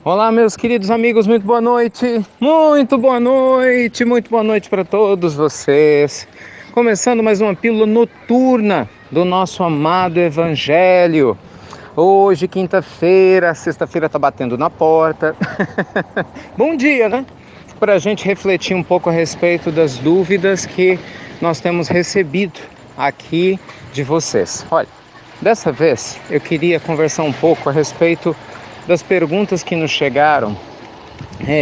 Olá, meus queridos amigos, muito boa noite, muito boa noite, muito boa noite para todos vocês. Começando mais uma pílula noturna do nosso amado Evangelho. Hoje, quinta-feira, sexta-feira está batendo na porta. Bom dia, né? Para a gente refletir um pouco a respeito das dúvidas que nós temos recebido aqui de vocês. Olha, dessa vez eu queria conversar um pouco a respeito das perguntas que nos chegaram,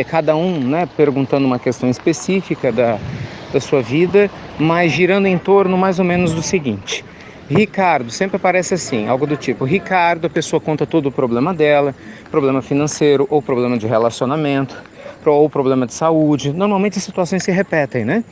cada um, né, perguntando uma questão específica da sua vida, mas girando em torno mais ou menos do seguinte. Ricardo, sempre aparece assim, algo do tipo, Ricardo, a pessoa conta todo o problema dela, problema financeiro ou problema de relacionamento, ou problema de saúde. Normalmente as situações se repetem, né?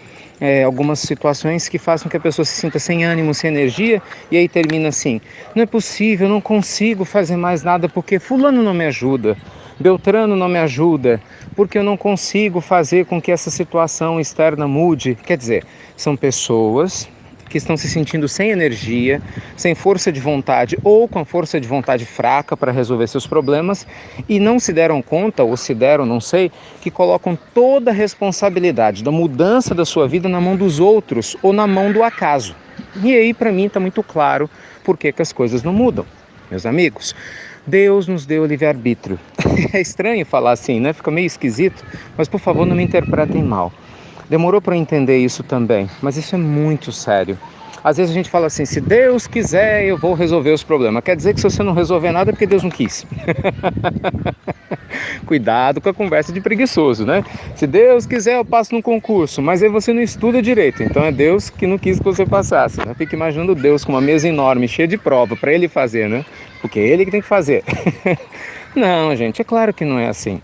Algumas situações que fazem com que a pessoa se sinta sem ânimo, sem energia, e aí termina assim: não é possível, eu não consigo fazer mais nada porque fulano não me ajuda, Beltrano não me ajuda, porque eu não consigo fazer com que essa situação externa mude. Quer dizer, são pessoas que estão se sentindo sem energia, sem força de vontade ou com a força de vontade fraca para resolver seus problemas e não se deram conta, ou se deram, não sei, que colocam toda a responsabilidade da mudança da sua vida na mão dos outros ou na mão do acaso. E aí, para mim, está muito claro por que as coisas não mudam. Meus amigos, Deus nos deu livre-arbítrio. É estranho falar assim, né? Fica meio esquisito, mas por favor não me interpretem mal. Demorou para entender isso também, mas isso é muito sério. Às vezes a gente fala assim, se Deus quiser eu vou resolver os problemas. Quer dizer que se você não resolver nada é porque Deus não quis. Cuidado com a conversa de preguiçoso, né? Se Deus quiser eu passo no concurso, mas aí você não estuda direito, então é Deus que não quis que você passasse, né? Fica imaginando Deus com uma mesa enorme, cheia de prova para ele fazer, né? Porque é ele que tem que fazer. Não, gente, é claro que não é assim.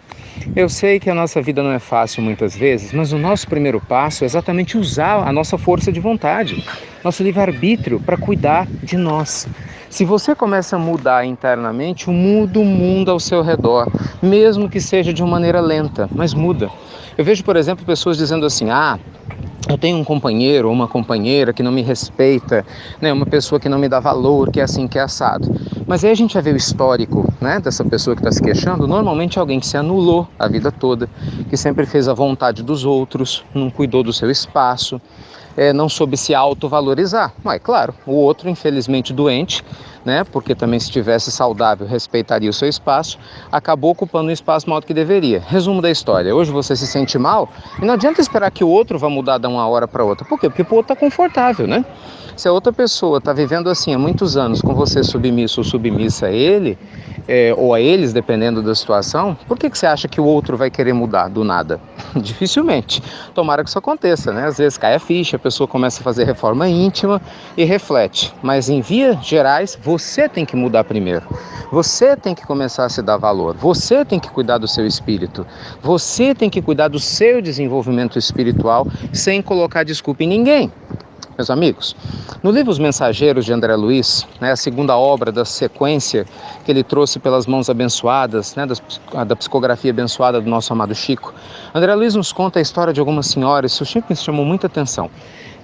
Eu sei que a nossa vida não é fácil muitas vezes, mas o nosso primeiro passo é exatamente usar a nossa força de vontade, nosso livre-arbítrio para cuidar de nós. Se você começa a mudar internamente, muda o mundo ao seu redor, mesmo que seja de uma maneira lenta, mas muda. Eu vejo, por exemplo, pessoas dizendo assim, eu tenho um companheiro ou uma companheira que não me respeita, né? Uma pessoa que não me dá valor, que é assim, que é assado. Mas aí a gente já vê o histórico, né, dessa pessoa que está se queixando. Normalmente é alguém que se anulou a vida toda, que sempre fez a vontade dos outros, não cuidou do seu espaço, não soube se autovalorizar. Mas, claro, o outro, infelizmente doente, né, porque também se estivesse saudável respeitaria o seu espaço, acabou ocupando um espaço maior do que deveria. Resumo da história: hoje você se sente mal e não adianta esperar que o outro vá mudar de uma hora para outra. Por quê? Porque o outro está confortável, né? Se a outra pessoa está vivendo assim há muitos anos, com você submisso ou submissa a ele, ou a eles, dependendo da situação, por que você acha que o outro vai querer mudar do nada? Dificilmente. Tomara que isso aconteça, né? Às vezes cai a ficha, a pessoa começa a fazer reforma íntima e reflete. Mas em vias gerais, você tem que mudar primeiro. Você tem que começar a se dar valor. Você tem que cuidar do seu espírito. Você tem que cuidar do seu desenvolvimento espiritual sem colocar desculpa em ninguém. Meus amigos, no livro Os Mensageiros de André Luiz, né, a segunda obra da sequência que ele trouxe pelas mãos abençoadas, né, da psicografia abençoada do nosso amado Chico, André Luiz nos conta a história de algumas senhoras. Isso sempre me chamou muita atenção.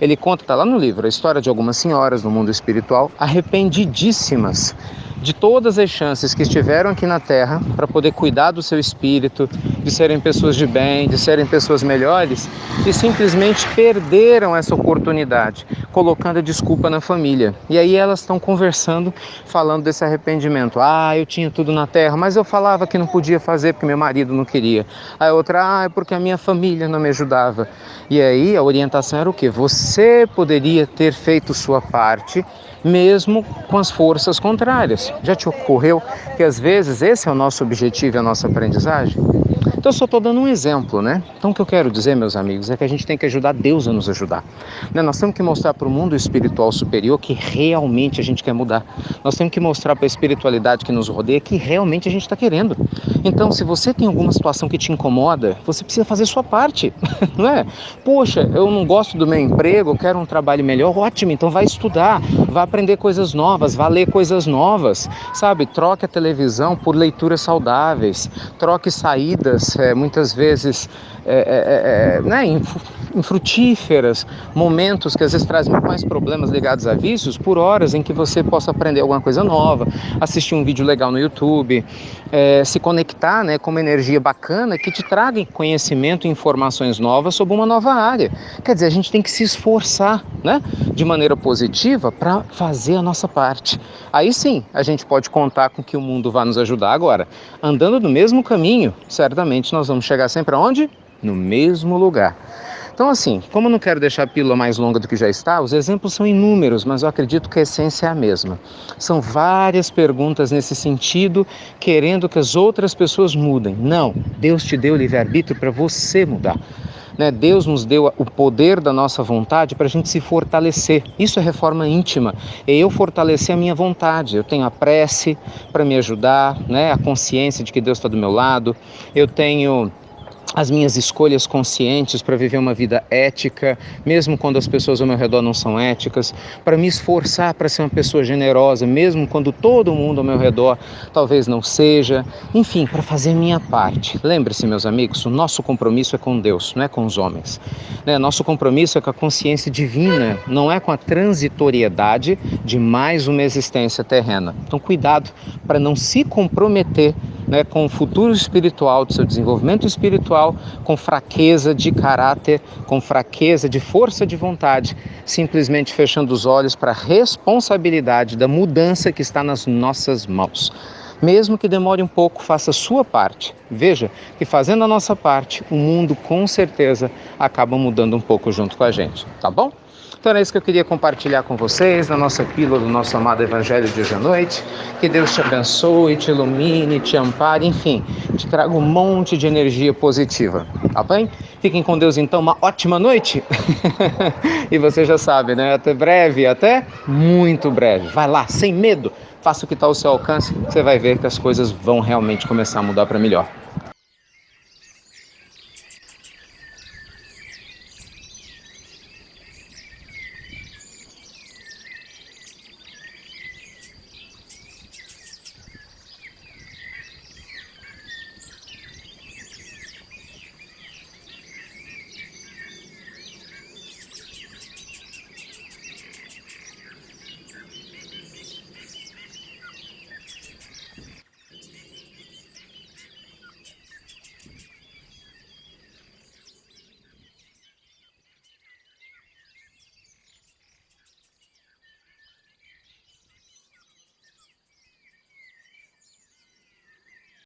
Ele conta, está lá no livro, a história de algumas senhoras no mundo espiritual arrependidíssimas de todas as chances que estiveram aqui na Terra para poder cuidar do seu espírito, de serem pessoas de bem, de serem pessoas melhores, e simplesmente perderam essa oportunidade, colocando a desculpa na família. E aí elas estão conversando, falando desse arrependimento. Eu tinha tudo na Terra, mas eu falava que não podia fazer porque meu marido não queria. A outra, é porque a minha família não me ajudava. E aí a orientação era o quê? Você poderia ter feito sua parte, mesmo com as forças contrárias. Já te ocorreu que às vezes esse é o nosso objetivo e a nossa aprendizagem? Então eu só estou dando um exemplo, né? Então o que eu quero dizer, meus amigos, é que a gente tem que ajudar Deus a nos ajudar, né? Nós temos que mostrar para o mundo espiritual superior que realmente a gente quer mudar. Nós temos que mostrar para a espiritualidade que nos rodeia que realmente a gente está querendo. Então, se você tem alguma situação que te incomoda, você precisa fazer sua parte, não é? Poxa, eu não gosto do meu emprego, eu quero um trabalho melhor. Ótimo, então vai estudar, vai aprender coisas novas, vai ler coisas novas, sabe? Troque a televisão por leituras saudáveis, troque saídas, muitas vezes né, infrutíferas, momentos que às vezes trazem muito mais problemas ligados a vícios, por horas em que você possa aprender alguma coisa nova, assistir um vídeo legal no YouTube, se conectar, né, com uma energia bacana que te traga conhecimento e informações novas sobre uma nova área. Quer dizer, a gente tem que se esforçar, né, de maneira positiva para fazer a nossa parte. Aí sim, a gente pode contar com que o mundo vai nos ajudar. Agora, andando no mesmo caminho, certamente nós vamos chegar sempre aonde? No mesmo lugar. Então, assim, como eu não quero deixar a pílula mais longa do que já está, os exemplos são inúmeros, mas eu acredito que a essência é a mesma. São várias perguntas nesse sentido, querendo que as outras pessoas mudem. Não, Deus te deu o livre-arbítrio para você mudar. Deus nos deu o poder da nossa vontade para a gente se fortalecer. Isso é reforma íntima. É eu fortalecer a minha vontade. Eu tenho a prece para me ajudar, a consciência de que Deus está do meu lado. Eu tenho as minhas escolhas conscientes para viver uma vida ética, mesmo quando as pessoas ao meu redor não são éticas, para me esforçar para ser uma pessoa generosa, mesmo quando todo mundo ao meu redor talvez não seja, enfim, para fazer a minha parte. Lembre-se, meus amigos, o nosso compromisso é com Deus, não é com os homens. Nosso compromisso é com a consciência divina, não é com a transitoriedade de mais uma existência terrena. Então, cuidado para não se comprometer com o futuro espiritual, do seu desenvolvimento espiritual, com fraqueza de caráter, com fraqueza de força de vontade, simplesmente fechando os olhos para a responsabilidade da mudança que está nas nossas mãos. Mesmo que demore um pouco, faça a sua parte. Veja que fazendo a nossa parte, o mundo com certeza acaba mudando um pouco junto com a gente, tá bom? Então é isso que eu queria compartilhar com vocês na nossa pílula do nosso amado Evangelho de hoje à noite. Que Deus te abençoe, te ilumine, te ampare, enfim, te traga um monte de energia positiva, tá bem? Fiquem com Deus então, uma ótima noite. E você já sabe, até breve, até muito breve. Vai lá, sem medo, faça o que está ao seu alcance, você vai ver que as coisas vão realmente começar a mudar para melhor.